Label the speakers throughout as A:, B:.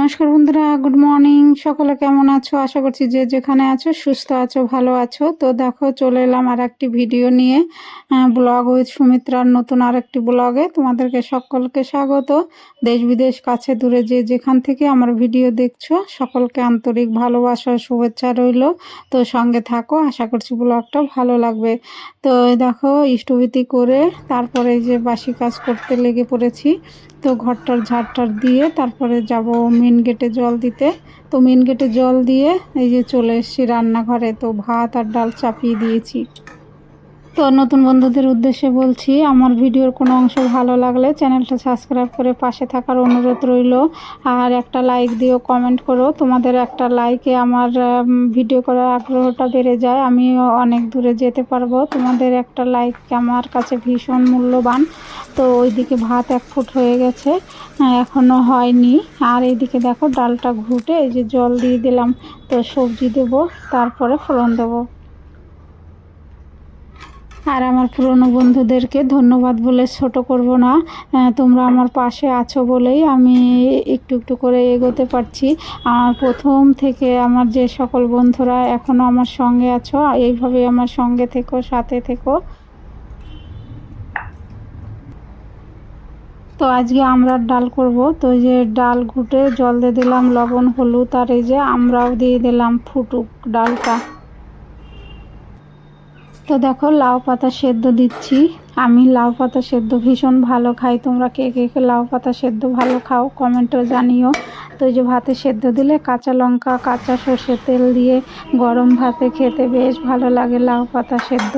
A: নমস্কার বন্ধুরা, good morning. সকলে কেমন আছো? আশা করছি যে যেখানে আছো সুস্থ আছো, ভালো আছো। তো দেখো, চলে এলাম আর একটি ভিডিও নিয়ে, ব্লগ উইথ সুমিত্রার নতুন আর একটি ব্লগে। তোমাদেরকে সকলকে স্বাগত। দেশ বিদেশ কাছে দূরে যে যেখান থেকে আমার ভিডিও দেখছো, সকলকে আন্তরিক ভালোবাসা শুভেচ্ছা রইল। তো সঙ্গে থাকো, আশা করছি ব্লগটা ভালো লাগবে। তো দেখো, ইষ্টভীতি করে তারপরে যে বাসি কাজ করতে লেগে পড়েছি। তো ঘরটার ঝাড়টার দিয়ে তারপরে যাব মেন গেটে জল দিতে। তো মেন গেটে জল দিয়ে এই যে চলে এসেছি রান্নাঘরে। তো ভাত আর ডাল চাপিয়ে দিয়েছি। তো নতুন বন্ধুদের উদ্দেশ্যে বলছি, আমার ভিডিওর কোনো অংশ ভালো লাগলে চ্যানেলটা সাবস্ক্রাইব করে পাশে থাকার অনুরোধ রইল। আর একটা লাইক দিও, কমেন্ট করো। তোমাদের একটা লাইকে আমার ভিডিও করার আগ্রহটা বেড়ে যায়, আমি অনেক দূরে যেতে পারবো। তোমাদের একটা লাইক আমার কাছে ভীষণ মূল্যবান। তো ওইদিকে ভাত 1 ফুট হয়ে গেছে, এখনও হয়নি। আর এইদিকে দেখো, ডালটা ঘুটে এই যে জল দিয়ে দিলাম। তো সবজি দেবো, তারপরে ফোড়ন দেবো। আর আমার পুরনো বন্ধুদেরকে ধন্যবাদ বলে ছোট করব না। তোমরা আমার পাশে আছো বলেই আমি একটু একটু করে এগোতে পারছি। আর প্রথম থেকে আমার যে সকল বন্ধুরা এখনও আমার সঙ্গে আছো, এইভাবেই আমার সঙ্গে থেকো, সাথে থেকো। তো আজকে আমড়ার ডাল করব। তো এই যে ডাল ঘুটে জল দিয়ে দিলাম, লবণ হলুদ, আর এই যে আমড়াও দিয়ে দিলাম, ফুটুক ডালটা। তো দেখো, লাউ পাতা সেদ্ধ দিচ্ছি। আমি লাউ পাতা সেদ্ধ ভীষণ ভালো খাই। তোমরা কে কে কে লাউ পাতা সেদ্ধ ভালো খাও কমেন্টে জানিও। তো এই যে ভাতে সেদ্ধ দিলে কাঁচা লঙ্কা, কাঁচা সর্ষের তেল দিয়ে গরম ভাতে খেতে বেশ ভালো লাগে লাউ পাতা সেদ্ধ।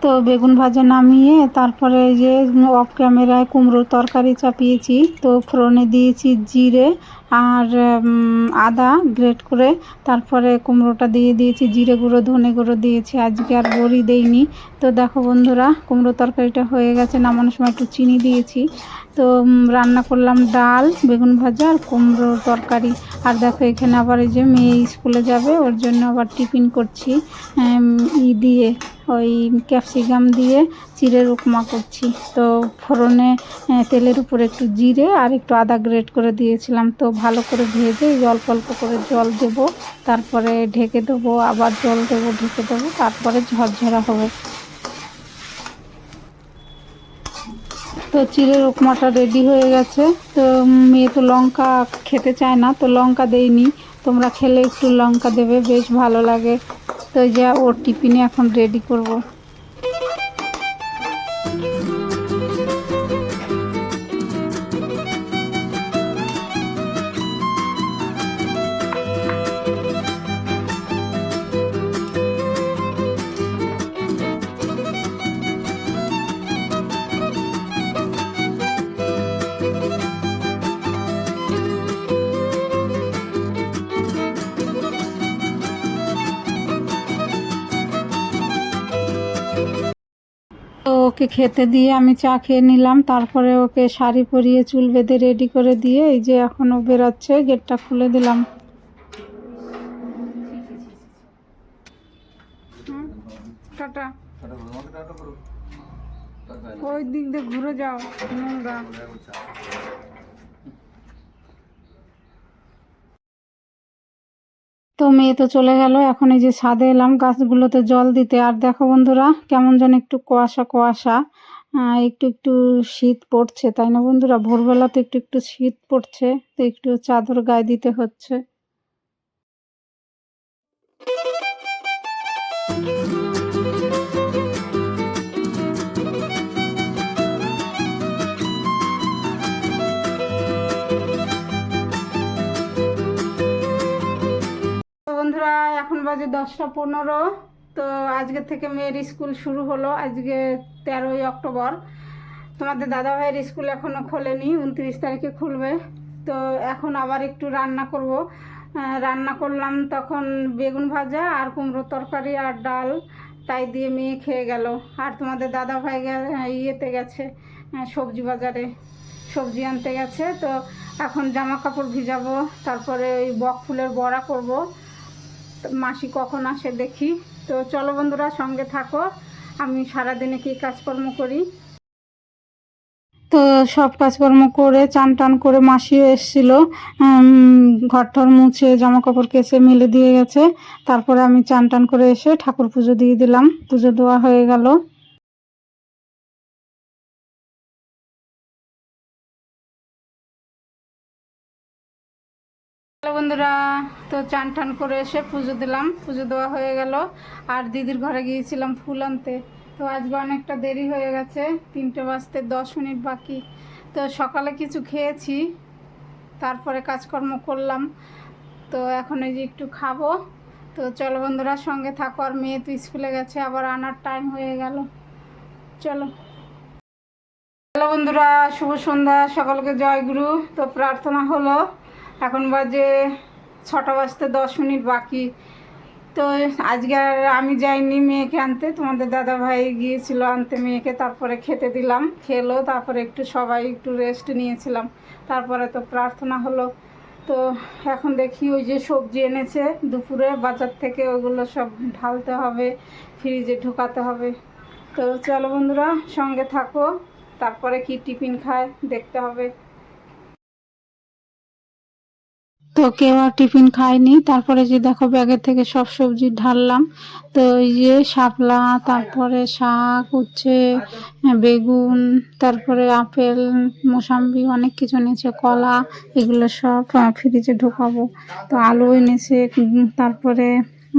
A: তো বেগুন ভাজা নামিয়ে তারপরে এই যে অফ ক্যামেরায় কুমড়োর তরকারি চাপিয়েছি। তো ফোড়নে দিয়েছি জিরে আর আদা গ্রেট করে, তারপরে কুমড়োটা দিয়ে দিয়েছি, জিরে গুঁড়ো ধনে গুঁড়ো দিয়েছি, আজকে আর বড়ি দেইনি। তো দেখো বন্ধুরা, কুমড়ো তরকারিটা হয়ে গেছে, নামানোর সময় একটু চিনি দিয়েছি। তো রান্না করলাম ডাল, বেগুন ভাজা আর কুমড়োর তরকারি। আর দেখো, এখানে আবার এই যে মেয়ে স্কুলে যাবে, ওর জন্য আবার টিফিন করছি দিয়ে ওই ক্যাপসিকাম দিয়ে চিড়ের উপমা করছি। তো ফোড়নে তেলের উপর একটু জিরে আর একটু আদা গ্রেট করে দিয়েছিলাম। তো ভালো করে ভেজে অল্প অল্প করে জল দেব, তারপরে ঢেকে দেবো, আবার জল দেবো, ঢেকে দেবো, তারপরে ঝরঝরা হবে। তো চিড়ের উপমাটা রেডি হয়ে গেছে। তো মেয়ে তো লঙ্কা খেতে চায় না, তো লঙ্কা দেইনি। তোমরা খেলে একটু লঙ্কা দেবে, বেশ ভালো লাগে। তো যা ওর টিফিনে এখন রেডি করব। তো ওকে খেতে দিয়ে আমি চা খেয়ে নিলাম, তারপরে ওকে শাড়ি পরিয়ে চুল বেঁধে রেডি করে দিয়ে এই যে এখন ও বেরোচ্ছে, গেটটা খুলে দিলাম। টাটা। ওই দিক দিয়ে ঘুরে যাও, নোংরা। তো মেয়ে তো চলে গেল, এখন এই যে ছাদে এলাম গাছগুলোতে জল দিতে। আর দেখো বন্ধুরা, কেমন যেন একটু কুয়াশা কুয়াশা, একটু একটু শীত পড়ছে, তাই না বন্ধুরা? ভোরবেলা তো একটু একটু শীত পড়ছে, তো একটু চাদর গায়ে দিতে হচ্ছে। বন্ধুরা, এখন বাজে 10টা 15। তো আজকে থেকে মেয়ের স্কুল শুরু হলো, আজকে 13ই অক্টোবর। তোমাদের দাদাভাইয়ের স্কুল এখনও খোলেনি, 29 তারিখে খুলবে। তো এখন আবার একটু রান্না করব। রান্না করলাম তখন বেগুন ভাজা আর কুমড়োর তরকারি আর ডাল, তাই দিয়ে মেয়ে খেয়ে গেল। আর তোমাদের দাদা ভাই ইয়েতে গেছে, সবজি বাজারে সবজি আনতে গেছে। তো এখন জামা কাপড় ভিজাবো, তারপরে ওই বক ফুলের বড়া করব। মাসি কখন আসে দেখি। তো চলো বন্ধুরা, সঙ্গে থাকো, আমি সারাদিনে কী কাজকর্ম করি। তো সব কাজকর্ম করে চান টান করে মাসিও এসেছিল, ঘর টর মুছে জামা কাপড় কেচে মেলে দিয়ে গেছে। তারপরে আমি চান টান করে এসে ঠাকুর পুজো দিয়ে দিলাম, পুজো দেওয়া হয়ে গেল। হ্যালো বন্ধুরা, তো চান টান করে এসে পুজো দিলাম, পুজো দেওয়া হয়ে গেল। আর দিদির ঘরে গিয়েছিলাম ফুল আনতে। তো আজকে অনেকটা দেরি হয়ে গেছে, 3টে বাজতে 10 মিনিট বাকি। তো সকালে কিছু খেয়েছি, তারপরে কাজকর্ম করলাম। তো এখন এই যে একটু খাবো। তো চলো বন্ধুরা, সঙ্গে থাকো। আর মেয়ে তো স্কুলে গেছে, আবার আনার টাইম হয়ে গেল। চলো। হ্যালো বন্ধুরা, শুভ সন্ধ্যা, সকলকে জয়গুরু। তো প্রার্থনা হলো, এখন বাজে 6টা বাজতে 10 মিনিট বাকি। তো আজকে আর আমি যাইনি মেয়েকে আনতে, তোমাদের দাদা ভাই গিয়েছিল আনতে মেয়েকে। তারপরে খেতে দিলাম, খেলো। তারপরে একটু সবাই একটু রেস্ট নিয়েছিলাম। তারপরে তো প্রার্থনা হলো। তো এখন দেখি ওই যে সবজি এনেছে দুপুরে বাজার থেকে, ওগুলো সব ঢালতে হবে, ফ্রিজে ঢোকাতে হবে। তো চলো বন্ধুরা, সঙ্গে থাকো, তারপরে কি টিফিন খায় দেখতে হবে। তো কেউ আর টিফিন খায়নি। তারপরে যে দেখো ব্যাগের থেকে সব সবজি ঢাললাম। তো এই যে শাপলা, তারপরে শাক, উচ্ছে, বেগুন, তারপরে আপেল, মোসাম্বি, অনেক কিছু এনেছে, কলা, এগুলো সব ফ্রিজে ঢোকাবো। তো আলু এনেছে, তারপরে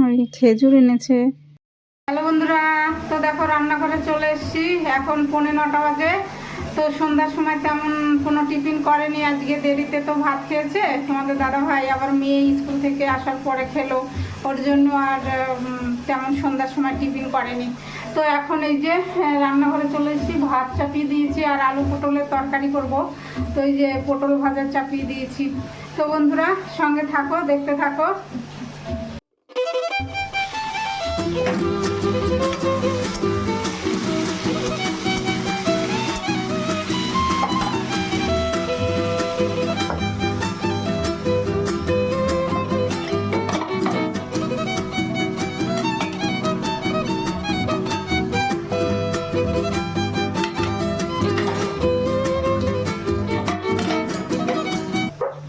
A: ওই খেজুর এনেছে। হ্যালো বন্ধুরা, তো দেখো রান্নাঘরে চলে এসেছি, এখন 9:45 বাজে। তো সন্ধ্যার সময় তেমন কোনো টিফিন করেনি আজকে, দেরিতে তো ভাত খেয়েছে তোমাদের দাদা ভাই, আবার মেয়ে স্কুল থেকে আসার পরে খেলো, ওর জন্য আর তেমন সন্ধ্যার সময় টিফিন করেনি। তো এখন এই যে রান্নাঘরে চলে এসেছি, ভাত চাপিয়ে দিয়েছি আর আলু পটলের তরকারি করব। তো এই যে পটল ভাজা চাপিয়ে দিয়েছি। তো বন্ধুরা, সঙ্গে থাকো, দেখতে থাকো।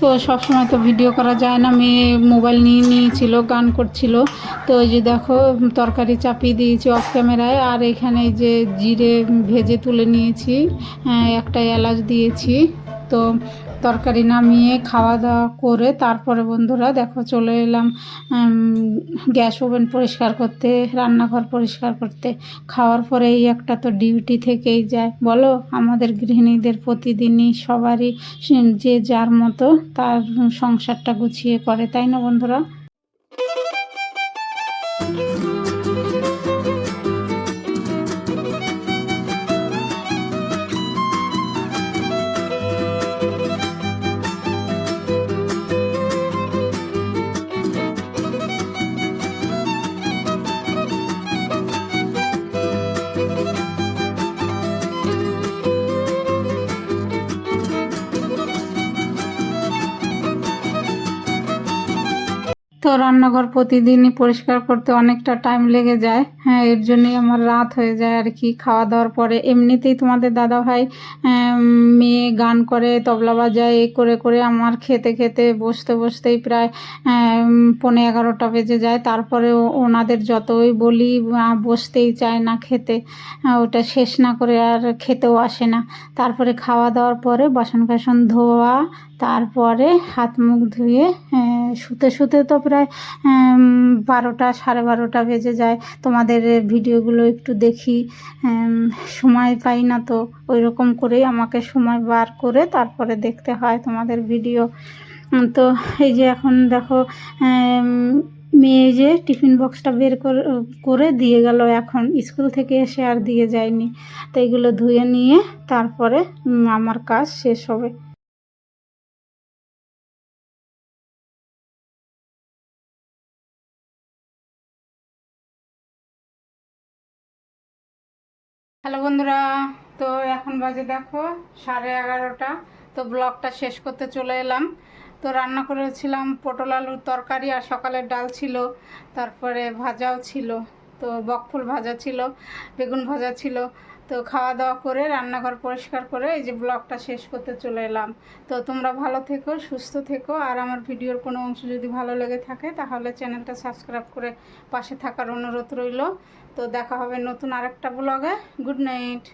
A: তো সবসময় তো ভিডিও করা যায় না, মেয়ে মোবাইল নিয়ে নিয়েছিল, গান করছিল। তো ওই যে দেখো তরকারি চাপিয়ে দিয়েছি অফ ক্যামেরায়। আর এখানে যে জিরে ভেজে তুলে নিয়েছি, একটা এলাচ দিয়েছি। তো তরকারি নামিয়ে খাওয়া দাওয়া করে তারপরে বন্ধুরা দেখো চলে এলাম গ্যাস ওভেন পরিষ্কার করতে, রান্নাঘর পরিষ্কার করতে। খাওয়ার পরে এই একটা তো ডিউটি থেকেই যায়, বলো, আমাদের গৃহিণীদের প্রতিদিনই সবারই যে যার মতো তার সংসারটা গুছিয়ে করে, তাই না বন্ধুরা? তো রান্নাঘর প্রতিদিনই পরিষ্কার করতে অনেকটা টাইম লেগে যায়। হ্যাঁ, এর জন্যই আমার রাত হয়ে যায় আর কি। খাওয়া দাওয়ার পরে এমনিতেই তোমাদের দাদাভাই মেয়ে গান করে, তবলা বাজায়, এই করে করে আমার খেতে খেতে বসতে বসতেই প্রায় 11:15 বেজে যায়। তারপরে ওনাদের যতই বলি বসতেই চায় না খেতে, ওটা শেষ না করে আর খেতেও আসে না। তারপরে খাওয়া দাওয়ার পরে বাসন কাসন ধোয়া, তারপরে হাত মুখ ধুয়ে শুতে শুতে তো প্রায় 12টা 12:30 বেজে যায়। তোমাদের ভিডিওগুলো একটু দেখি, সময় পাই না, তো ওই রকম করেই আমাকে সময় বার করে তারপরে দেখতে হয় তোমাদের ভিডিও। তো এই যে এখন দেখো মেয়ে যে টিফিন বক্সটা বের করে দিয়ে গেল, এখন স্কুল থেকে এসে আর দিয়ে যায়নি। তো এগুলো ধুয়ে নিয়ে তারপরে আমার কাজ শেষ হবে। বন্ধুরা, তো এখন বাজে দেখো 11:30। তো ব্লগটা শেষ করতে চলে এলাম। তো রান্না করেছিলাম পটল আলুর তরকারি, আর সকালের ডাল ছিল, তারপরে ভাজাও ছিল। তো বকফুল ভাজা ছিল, বেগুন ভাজা ছিল। তো খাওয়া দাওয়া করে রান্নাঘর পরিষ্কার করে এই যে ব্লগটা শেষ করতে চলে এলাম। তো তোমরা ভালো থেকো, সুস্থ থেকো, আর আমার ভিডিওর কোনো অংশ যদি ভালো লেগে থাকে তাহলে চ্যানেলটা সাবস্ক্রাইব করে পাশে থাকার অনুরোধ রইল। তো দেখা হবে নতুন আরেকটা ব্লগে। Good night.